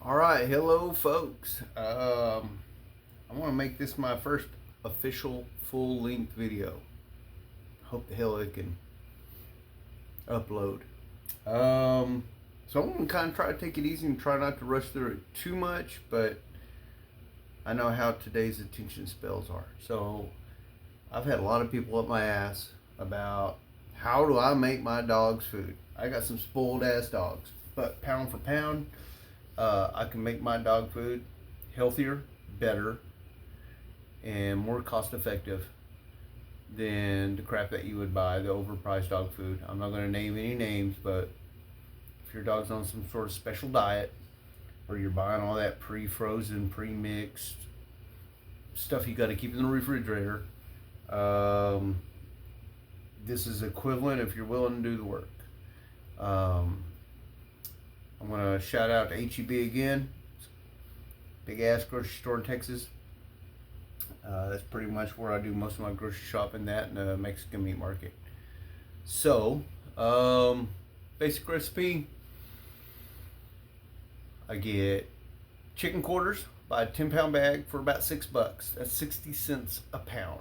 All right, hello folks. I want to make this my first official full-length video. Hope the hell it can upload. So I'm gonna kind of try to take it easy and try not to rush through it too much, but I know how today's attention spans are. So I've had a lot of people up my ass about how do I make my dog's food. I got some spoiled ass dogs, but pound for pound, I can make my dog food healthier, better, and more cost effective than the crap that you would buy, the overpriced dog food. I'm not going to name any names, but if your dog's on some sort of special diet, or you're buying all that pre-frozen, pre-mixed stuff you got to keep in the refrigerator, this is equivalent if you're willing to do the work. I'm going to shout out to HEB again. Big ass grocery store in Texas. That's pretty much where I do most of my grocery shopping, that and a Mexican meat market. So, basic recipe. I get chicken quarters, buy a 10-pound bag for about $6. That's 60 cents a pound.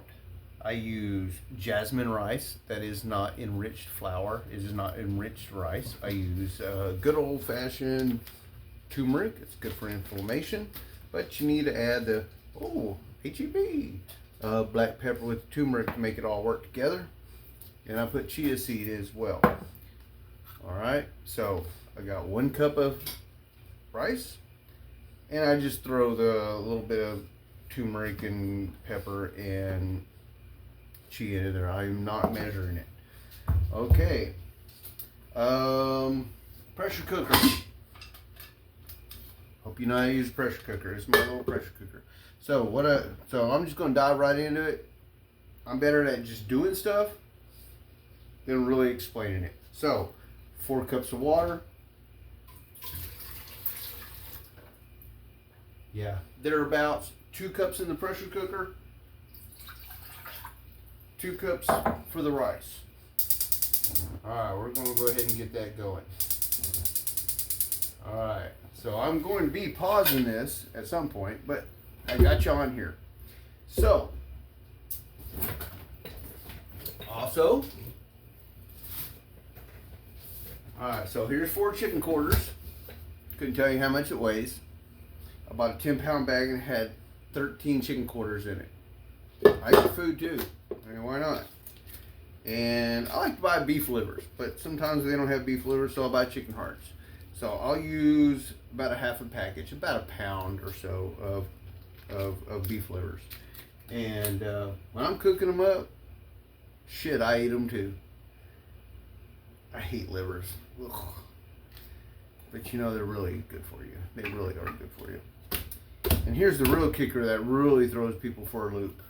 I use jasmine rice that is not enriched flour. It is not enriched rice. I use good old-fashioned turmeric. It's good for inflammation, but you need to add the HEB black pepper with turmeric to make it all work together. And I put chia seed as well. All right, so I got 1 cup of rice, and I just throw the little bit of turmeric and pepper and chia in there. I'm not measuring it. Okay. Pressure cooker. Hope you know how to use a pressure cooker. It's my little pressure cooker. So I'm just gonna dive right into it. I'm better at just doing stuff than really explaining it. So 4 cups of water. Yeah, thereabouts. 2 cups in the pressure cooker. 2 cups for the rice. Alright, we're going to go ahead and get that going. Alright, so I'm going to be pausing this at some point, but I got you on here. So, also, alright, so here's 4 chicken quarters. Couldn't tell you how much it weighs. I bought a 10-pound bag and it had 13 chicken quarters in it. I eat food too. I mean, why not? And I like to buy beef livers, but sometimes they don't have beef livers, so I'll buy chicken hearts. So I'll use about a half a package, about a pound or so of beef livers. And when I'm cooking them up, shit, I eat them too. I hate livers. Ugh. But you know, they're really good for you. They really are good for you. And here's the real kicker that really throws people for a loop.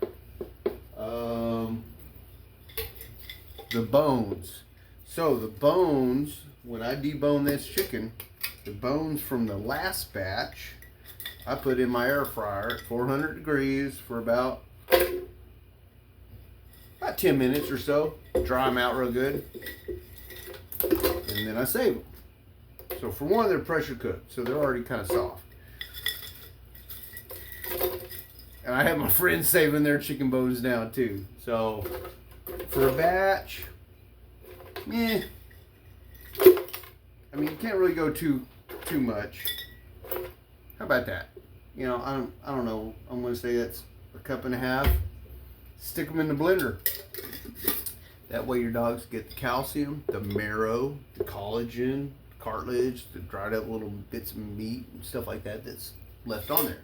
The bones. So the bones, when I debone this chicken, the bones from the last batch, I put in my air fryer at 400 degrees for about 10 minutes or so. Dry them out real good. And then I save them. So for one, they're pressure cooked, so they're already kind of soft. And I have my friends saving their chicken bones now too. So for a batch, I mean, you can't really go too much. How about that? You know, I don't know. I'm going to say that's a cup and a half. Stick them in the blender. That way your dogs get the calcium, the marrow, the collagen, cartilage, the dried up little bits of meat and stuff like that that's left on there.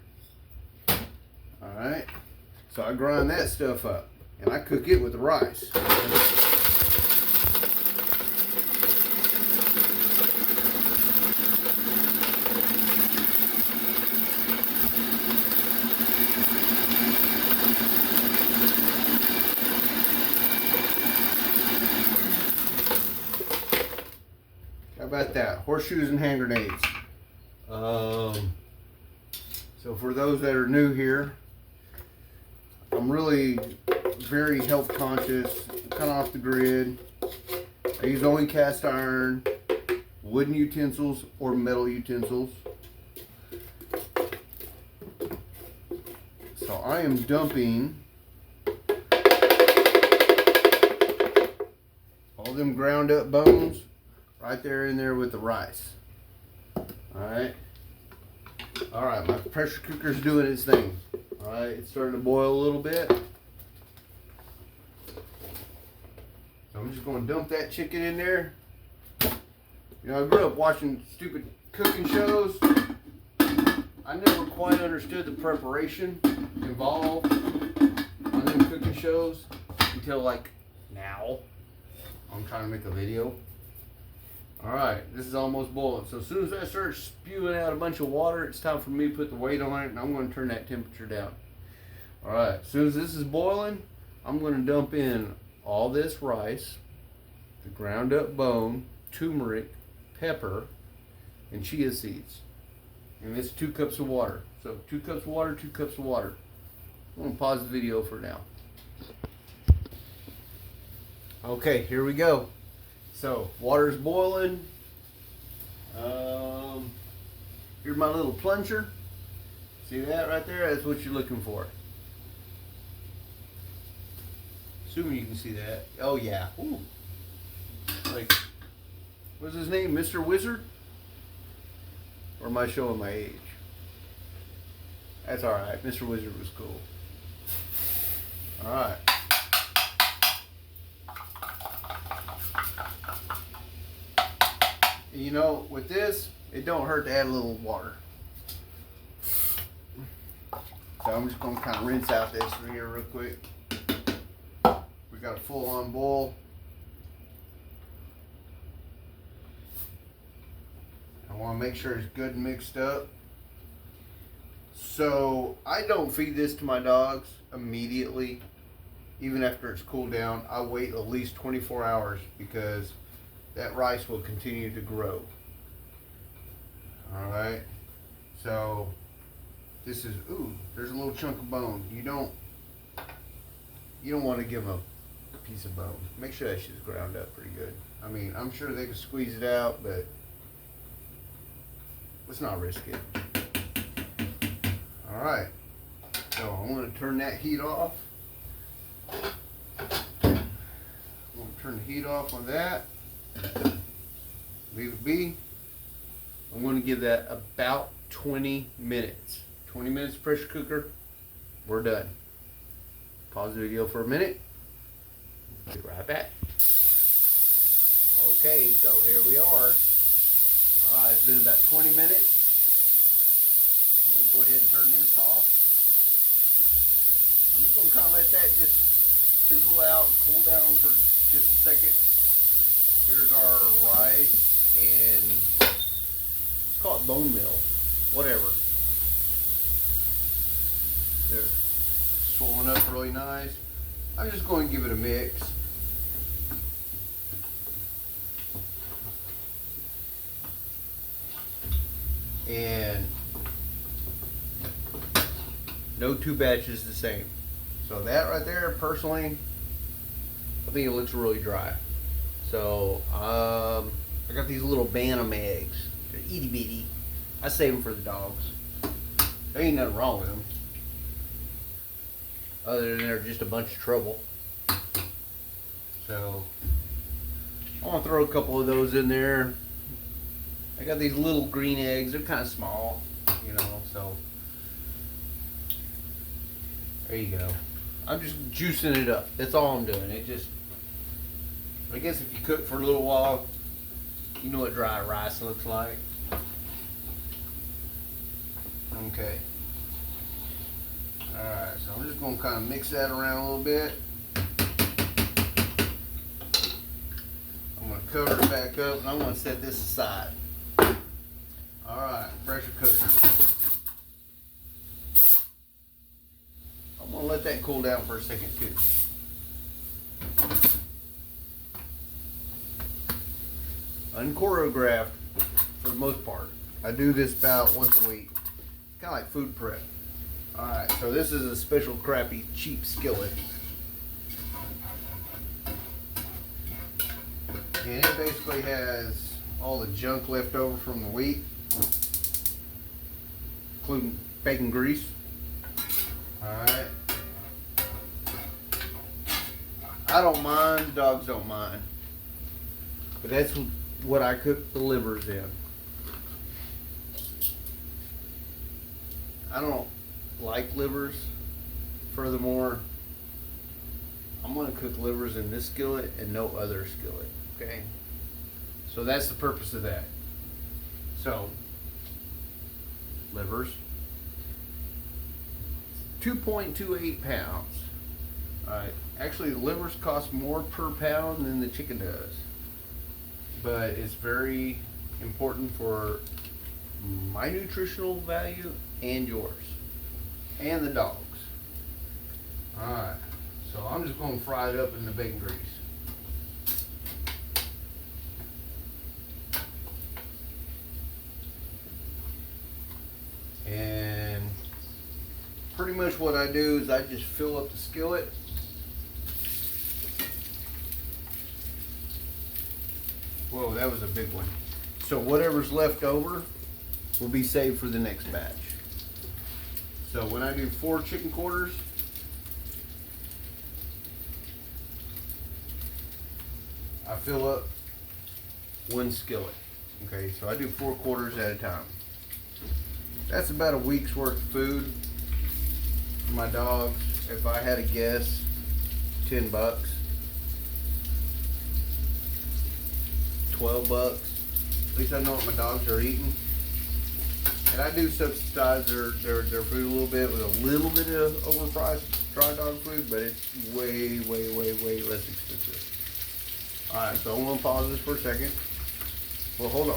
Alright, so I grind that stuff up and I cook it with the rice. How about that? Horseshoes and hand grenades. So for those that are new here, I'm really very health conscious, kind of off the grid. I use only cast iron, wooden utensils or metal utensils. So I am dumping all them ground up bones right there in there with the rice. Alright. Alright, my pressure cooker's doing its thing. Alright, it's starting to boil a little bit. So I'm just going to dump that chicken in there. You know, I grew up watching stupid cooking shows. I never quite understood the preparation involved on them cooking shows until like now. I'm trying to make a video. Alright, this is almost boiling. So as soon as I start spewing out a bunch of water, it's time for me to put the weight on it, and I'm going to turn that temperature down. Alright, as soon as this is boiling, I'm going to dump in all this rice, the ground up bone, turmeric, pepper, and chia seeds. And it's 2 cups of water. So 2 cups of water, 2 cups of water. I'm going to pause the video for now. Okay, here we go. So water's boiling. Here's my little plunger. See that right there? That's what you're looking for. Assuming you can see that. Oh yeah. Ooh. Like, what's his name? Mr. Wizard? Or am I showing my age? That's alright. Mr. Wizard was cool. Alright. You know, with this, it don't hurt to add a little water. So I'm just going to kind of rinse out this from here real quick. We got a full-on boil. I want to make sure it's good and mixed up. So I don't feed this to my dogs immediately. Even after it's cooled down, I wait at least 24 hours because that rice will continue to grow. Alright. So this is, ooh, there's a little chunk of bone. You don't want to give them a piece of bone. Make sure that shit's ground up pretty good. I mean, I'm sure they can squeeze it out, but let's not risk it. Alright. So I'm going to turn that heat off. I'm going to turn the heat off on that. Leave it be. I'm going to give that about 20 minutes. 20 minutes pressure cooker. We're done. Pause the video for a minute. Be right back. Okay, so here we are. Alright, it's been about 20 minutes. I'm going to go ahead and turn this off. I'm just going to kind of let that just sizzle out, cool down for just a second. Here's our rice, and let's call it bone meal, whatever. They're swollen up really nice. I'm just going to give it a mix. And no 2 batches the same. So that right there, personally, I think it looks really dry. So I got these little Bantam eggs. They're itty bitty. I save them for the dogs. There ain't nothing wrong with them, other than they're just a bunch of trouble. So I want to throw a couple of those in there. I got these little green eggs. They're kind of small, you know, so there you go. I'm just juicing it up. That's all I'm doing. It just, I guess if you cook for a little while, you know what dry rice looks like. Okay. Alright, so I'm just going to kind of mix that around a little bit. I'm going to cover it back up, and I'm going to set this aside. Alright, pressure cooker. I'm going to let that cool down for a second too. Unchoreographed for the most part. I do this about once a week. Kind of like food prep. Alright, so this is a special crappy cheap skillet. And it basically has all the junk left over from the wheat, including bacon grease. Alright. I don't mind, dogs don't mind. But that's what I cook the livers in. I don't like livers. Furthermore, I'm going to cook livers in this skillet and no other skillet. Okay? So that's the purpose of that. So, livers, 2.28 pounds. Alright, actually the livers cost more per pound than the chicken does. But it's very important for my nutritional value and yours. And the dog's. Alright, so I'm just going to fry it up in the bacon grease. And pretty much what I do is I just fill up the skillet. Whoa, that was a big one. So whatever's left over will be saved for the next batch. So when I do 4 chicken quarters, I fill up 1 skillet. Okay, so I do 4 quarters at a time. That's about a week's worth of food for my dogs. If I had to guess, $10, $12. At least I know what my dogs are eating. And I do subsidize their food a little bit with a little bit of overpriced dry dog food, but it's way less expensive. Alright, so I'm going to pause this for a second. Well, hold on.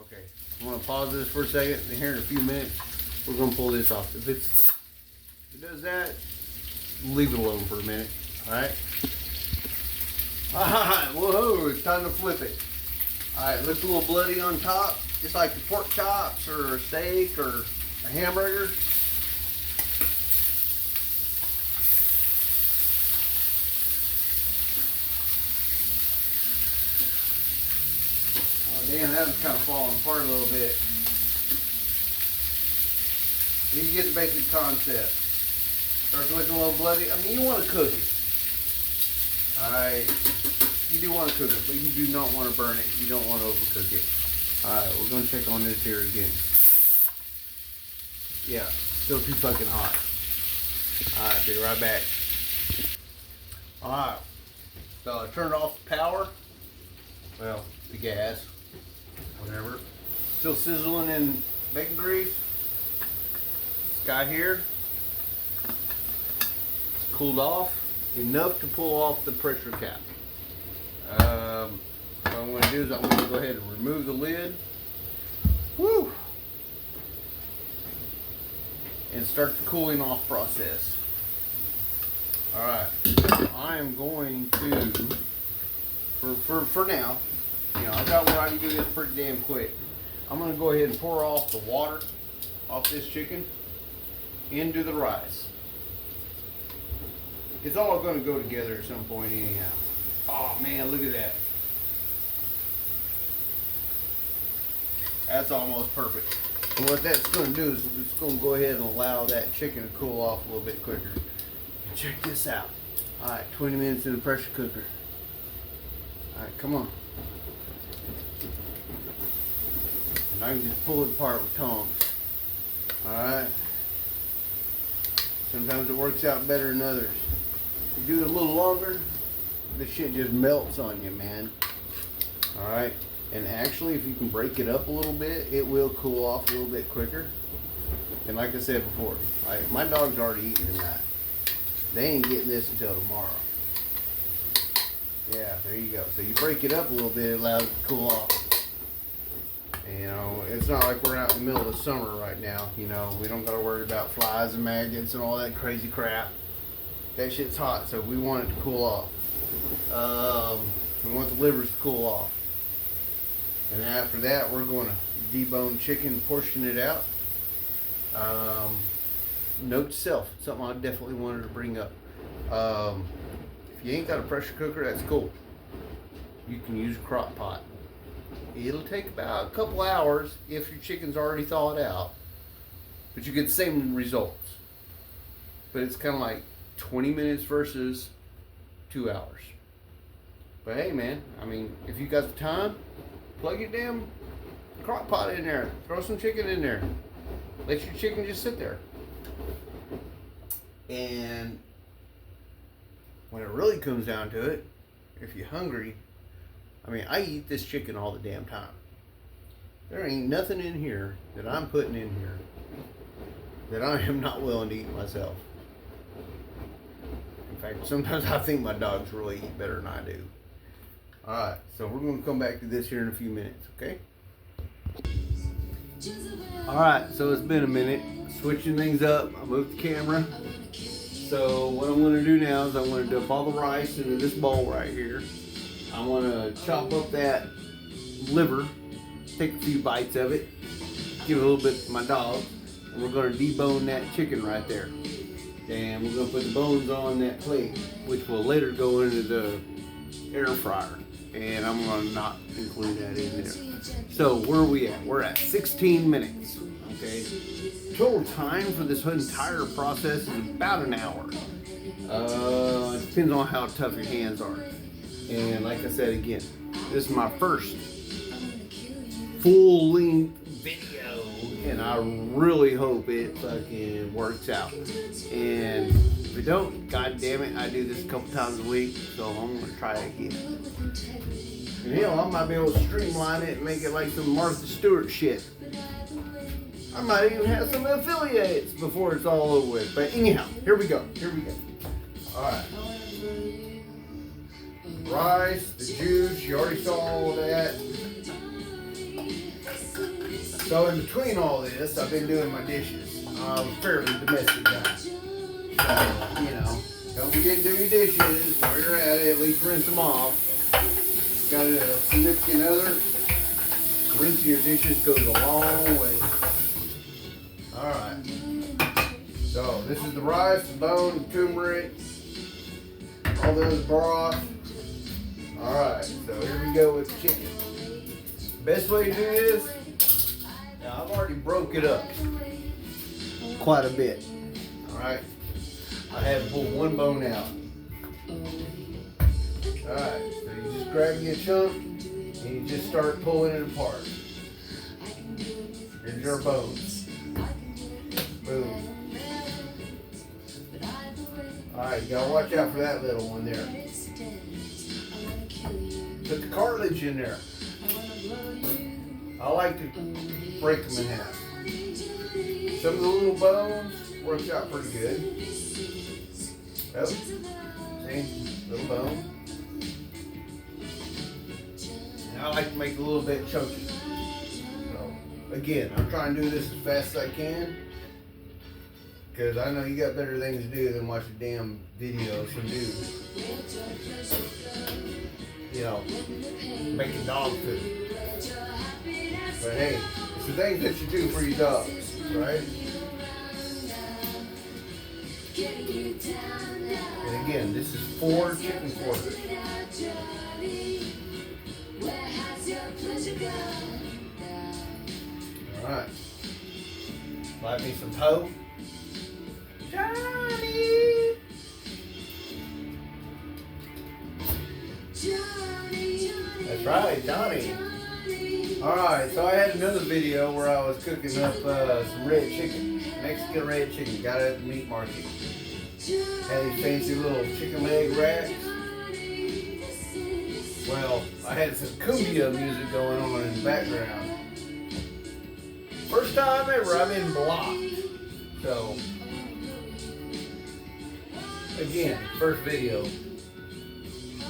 Okay, I'm going to pause this for a second, and here in a few minutes, we're going to pull this off. If it does that, leave it alone for a minute. Alright? Alright, whoa, it's time to flip it. Alright, looks a little bloody on top, just like the pork chops or a steak or a hamburger. Oh damn, that was kind of falling apart a little bit. You get the basic concept. Starts looking a little bloody. I mean, you want to cook it. Alright, you do want to cook it, but you do not want to burn it. You don't want to overcook it. Alright, we're going to check on this here again. Yeah, still too fucking hot. Alright, be right back. Alright, so I turned off the power. Well, the gas. Whatever. Still sizzling in bacon grease. This guy here. It's cooled off enough to pull off the pressure cap. What I'm going to do is I'm going to go ahead and remove the lid. Woo! And start the cooling off process. Alright. I am going to, for now, you know, I've got where I can do this pretty damn quick. I'm going to go ahead and pour off the water off this chicken into the rice. It's all going to go together at some point anyhow. Oh man, look at that. That's almost perfect. And what that's going to do is it's going to go ahead and allow that chicken to cool off a little bit quicker. And check this out. Alright, 20 minutes in the pressure cooker. Alright, come on. And I can just pull it apart with tongs. Alright. Sometimes it works out better than others. You do it a little longer, this shit just melts on you, man. Alright. And actually, if you can break it up a little bit, it will cool off a little bit quicker. And like I said before, my dog's already eating tonight. They ain't getting this until tomorrow. Yeah, there you go. So you break it up a little bit, it allows it to cool off. And, you know, it's not like we're out in the middle of the summer right now. You know, we don't got to worry about flies and maggots and all that crazy crap. That shit's hot, so we want it to cool off. We want the livers to cool off. And after that, we're going to debone chicken, portion it out. Note to self, something I definitely wanted to bring up. If you ain't got a pressure cooker, that's cool. You can use a crock pot. It'll take about a couple hours if your chicken's already thawed out but you get the same results. But it's kind of like 20 minutes versus 2 hours. But hey, man, I mean, if you got the time, plug your damn crock pot in there. Throw some chicken in there. Let your chicken just sit there. And when it really comes down to it, if you're hungry, I mean, I eat this chicken all the damn time. There ain't nothing in here that I'm putting in here that I am not willing to eat myself. In fact, sometimes I think my dogs really eat better than I do. Alright, so we're going to come back to this here in a few minutes, okay? Alright, so it's been a minute. Switching things up. I moved the camera. So what I'm going to do now is I'm going to dump all the rice into this bowl right here. I'm going to chop up that liver, take a few bites of it, give a little bit to my dog, and we're going to debone that chicken right there. And we're going to put the bones on that plate, which will later go into the air fryer. And I'm going to not include that in there. So where are we at? We're at 16 minutes. Okay. Total time for this entire process is about an hour. It depends on how tough your hands are. And like I said again, this is my first full length video, and I really hope it fucking works out. And if it don't, god damn it, I do this a couple times a week, so I'm gonna try it again. And hell, I might be able to streamline it and make it like some Martha Stewart shit. I might even have some affiliates before it's all over with. But anyhow, here we go. Alright. Rice, the juice, you already saw all of that. So in between all this, I've been doing my dishes. I'm a fairly domestic guy. So, you know, don't forget to do your dishes while you're at it, at least rinse them off. Got a significant other, rinsing your dishes goes a long way. Alright. So this is the rice, the bone, the turmeric, all those broth. Alright, so here we go with the chicken. Best way to do this, now I've already broke it up quite a bit. Alright. I have pulled one bone out. Alright, so you just grab you a chunk and you just start pulling it apart. Here's your bones. Boom. Alright, you gotta watch out for that little one there. Put the cartilage in there. I like to break them in half. Some of the little bones works out pretty good. Oh, see, little bone. And I like to make it a little bit chunky. So, again, I'm trying to do this as fast as I can, because I know you got better things to do than watch a damn video of some dude, you know, making dog food. But hey, it's the things that you do for your dogs, right? And again, this is 4 chicken quarters. Alright. Like me some hoe. Johnny! That's right, Johnny. Alright, so I had another video where I was cooking up some red chicken. Mexican red chicken. Got it at the meat market. Had these fancy little chicken leg racks. Well, I had some cumbia music going on in the background. First time ever I've been blocked. So, again, first video.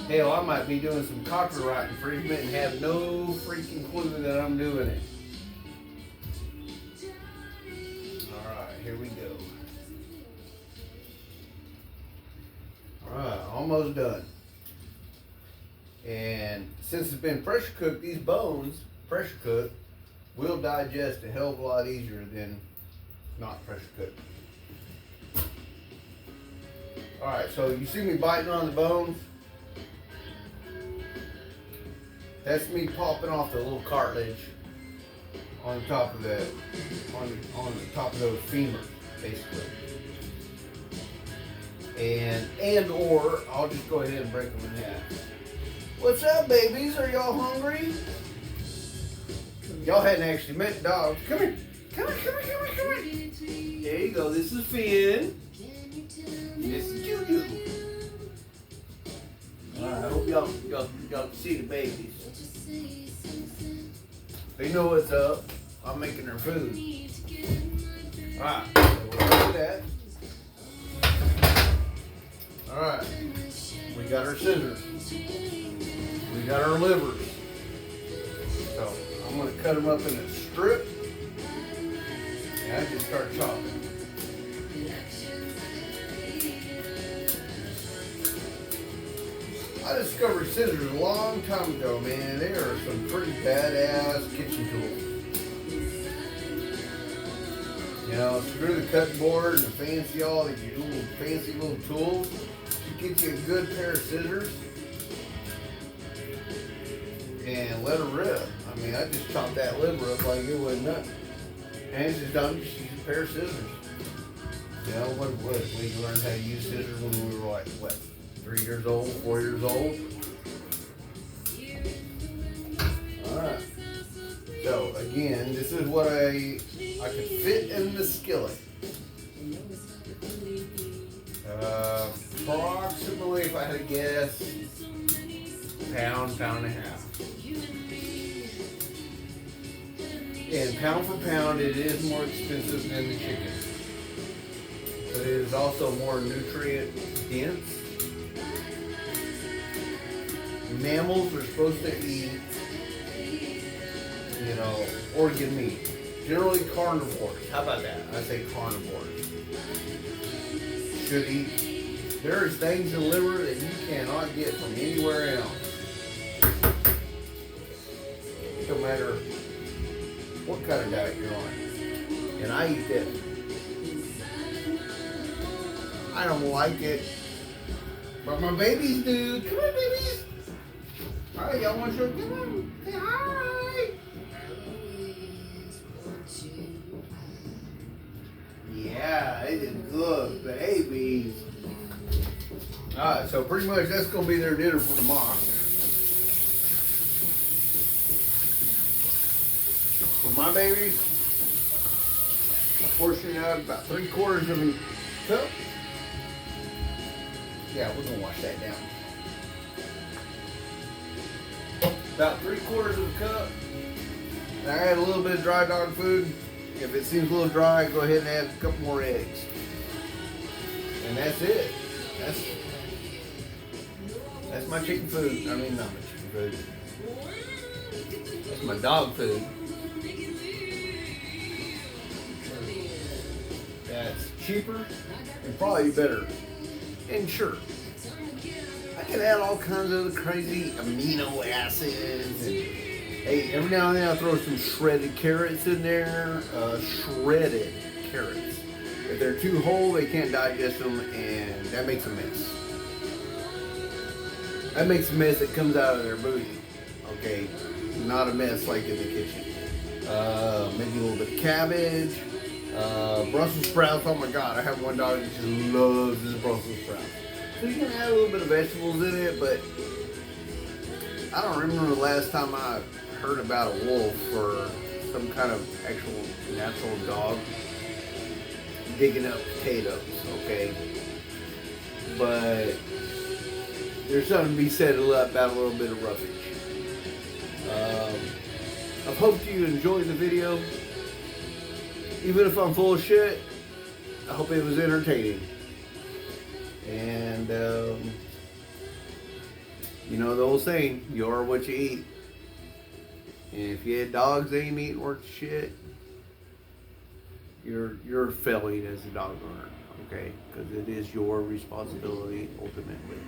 Hell, I might be doing some copyright infringement and have no freaking clue that I'm doing it. Alright, here we go. Alright, almost done. And since it's been pressure cooked, these bones, pressure cooked, will digest a hell of a lot easier than not pressure cooked. Alright, so you see me biting on the bones? That's me popping off the little cartilage on top of that, on the top of those femurs, basically. And or I'll just go ahead and break them in half. What's up, babies? Are y'all hungry? Y'all hadn't actually met dogs. Come here. Come here. There you go. This is Finn. This is Juju. Alright, I hope y'all can see the babies. They know what's up. I'm making their food. Alright, so we'll do that. Alright. We got our scissors. We got our livers. So I'm going to cut them up in a strip. And I just start chopping. I discovered scissors a long time ago, man. They are some pretty badass kitchen tools. You know, screw the cutting board and the fancy all these little fancy little tools. You get you a good pair of scissors and let her rip. I mean, I just chopped that liver up like it was nothing. And it's just done. Just use a pair of scissors. You know, what we learned how to use scissors when we were like, what, 3 years old, 4 years old? Alright. So, again, this is what I could fit in the skillet. Approximately, if I had to guess, pound and a half. And pound for pound, it is more expensive than the chicken. But it is also more nutrient dense. Mammals are supposed to eat, you know, organ meat. Generally carnivores. How about that? I say carnivores. Should eat. There's things in liver that you cannot get from anywhere else. No matter what kind of diet you're on. And I eat that. I don't like it. But my babies do. Come on, babies. Alright, y'all want to show? Come on. Say hi. Yeah, it is good, babies. Alright, so pretty much that's going to be their dinner for tomorrow. For my babies, I portion out about 3/4 of a cup. Yeah, we're going to wash that down. About 3/4 of a cup. I add a little bit of dry dog food. If it seems a little dry, go ahead and add a couple more eggs. And that's it. That's my chicken food. I mean, not my chicken food. That's my dog food. That's cheaper and probably better. And sure, I can add all kinds of crazy amino acids. And, hey, every now and then I throw some shredded carrots in there. Shredded carrots. If they're too whole, they can't digest them, and that makes a mess. That makes a mess that comes out of their booty. Okay, not a mess like in the kitchen. Maybe a little bit of cabbage. Brussels sprouts. Oh my God, I have one dog that just loves his Brussels sprouts. So you can add a little bit of vegetables in it, but I don't remember the last time I heard about a wolf or some kind of actual natural dog digging up potatoes, okay? But there's something to be said about a little bit of roughage. I hope you enjoyed the video. Even if I'm full of shit, I hope it was entertaining. And, you know the old saying, you are what you eat. And if you had dogs that ain't eating worth shit, you're failing as a dog owner, okay? Because it is your responsibility ultimately.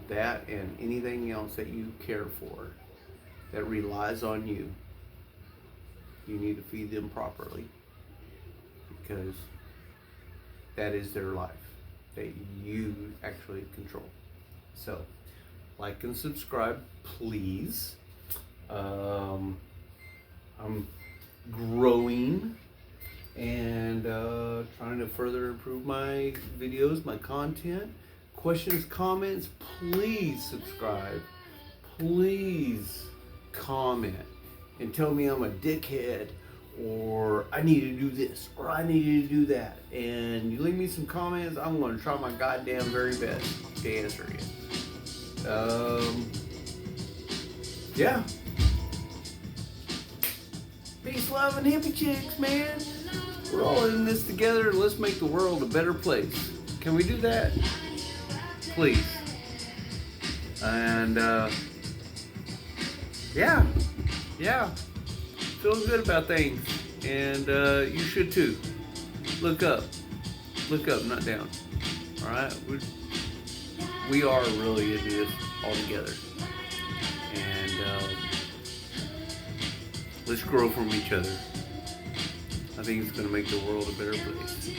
That and anything else that you care for that relies on you, you need to feed them properly, because that is their life that you actually control. So, like and subscribe, please. I I'm growing and trying to further improve my videos, my content. Questions, comments, please subscribe. Please comment and tell me I'm a dickhead, or I need to do this, or I need to do that. And you leave me some comments, I'm going to try my goddamn very best to answer you. Yeah. Peace, love, and hippie chicks, man. We're all in this together, and let's make the world a better place. Can we do that? Please. And, yeah. Feeling good about things. And you should too. Look up, not down. Alright? We are really into this all together. And let's grow from each other. I think it's going to make the world a better place.